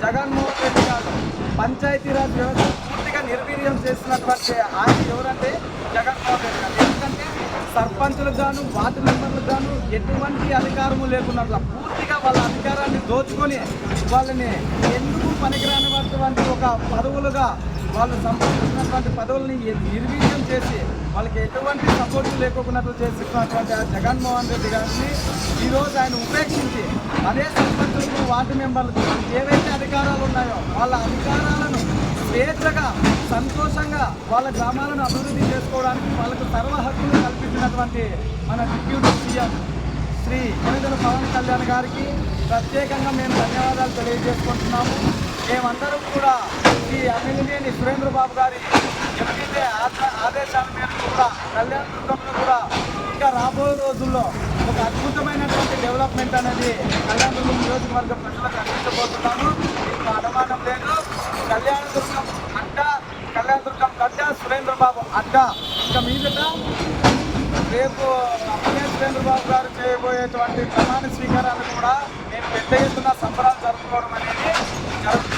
జగన్మోహన్ రెడ్డి గారు పంచాయతీరాజ్ వ్యవస్థ పూర్తిగా నిర్వీర్యం చేసినటువంటి ఆయన ఎవరంటే జగన్మోహన్ రెడ్డి గారు. ఎందుకంటే సర్పంచులకు గాను వార్డు మెంబర్లకు గాను ఎటువంటి అధికారము లేకున్నట్ల పూర్తిగా వాళ్ళ అధికారాన్ని దోచుకొని వాళ్ళని ఎందుకు పనికిరానిటువంటి ఒక పదవులుగా వాళ్ళు సంపాదించినటువంటి పదవుల్ని నిర్వీర్యం చేసి వాళ్ళకి ఎటువంటి సపోర్టు లేకోకున్నట్లు చేస్తున్నటువంటి ఆ జగన్మోహన్ రెడ్డి గారిని ఈరోజు ఆయన ఉపేక్షించి అదే సర్పంచులకు వార్డు మెంబర్లకు ఏవైతే అధికారాలు ఉన్నాయో వాళ్ళ అధికారాలను స్వేచ్ఛగా సంతోషంగా వాళ్ళ గ్రామాలను అభివృద్ధి చేసుకోవడానికి వాళ్ళకు సర్వ హక్కులు కల్పించినటువంటి మన డిప్యూటీ సీఎం శ్రీ కొణిదెల పవన్ కళ్యాణ్ గారికి ప్రత్యేకంగా మేము ధన్యవాదాలు తెలియజేసుకుంటున్నాము. మేమందరం కూడా ఈ అమిలినేని సురేంద్రబాబు గారి ఎప్పుడైతే ఆదేశాల మేరకు కూడా కళ్యాణదుర్గంలో కూడా ఇంకా రాబోయే రోజుల్లో ఒక అద్భుతమైనటువంటి డెవలప్మెంట్ అనేది కళ్యాణదుర్గం నియోజకవర్గ ప్రజలకు అందించబోతున్నాను. దీనికి అనుమానం లేదు. కళ్యాణదుర్గం గడ్డ సురేంద్రబాబు అడ్డ. ఇక మీదట రేపు అమిలినేని సురేంద్రబాబు గారు చేయబోయేటువంటి ప్రమాణ స్వీకారాన్ని కూడా మేము పెద్ద ఎత్తున సంబరాలు జరుపుకోవడం అనేది జరుగుతుంది.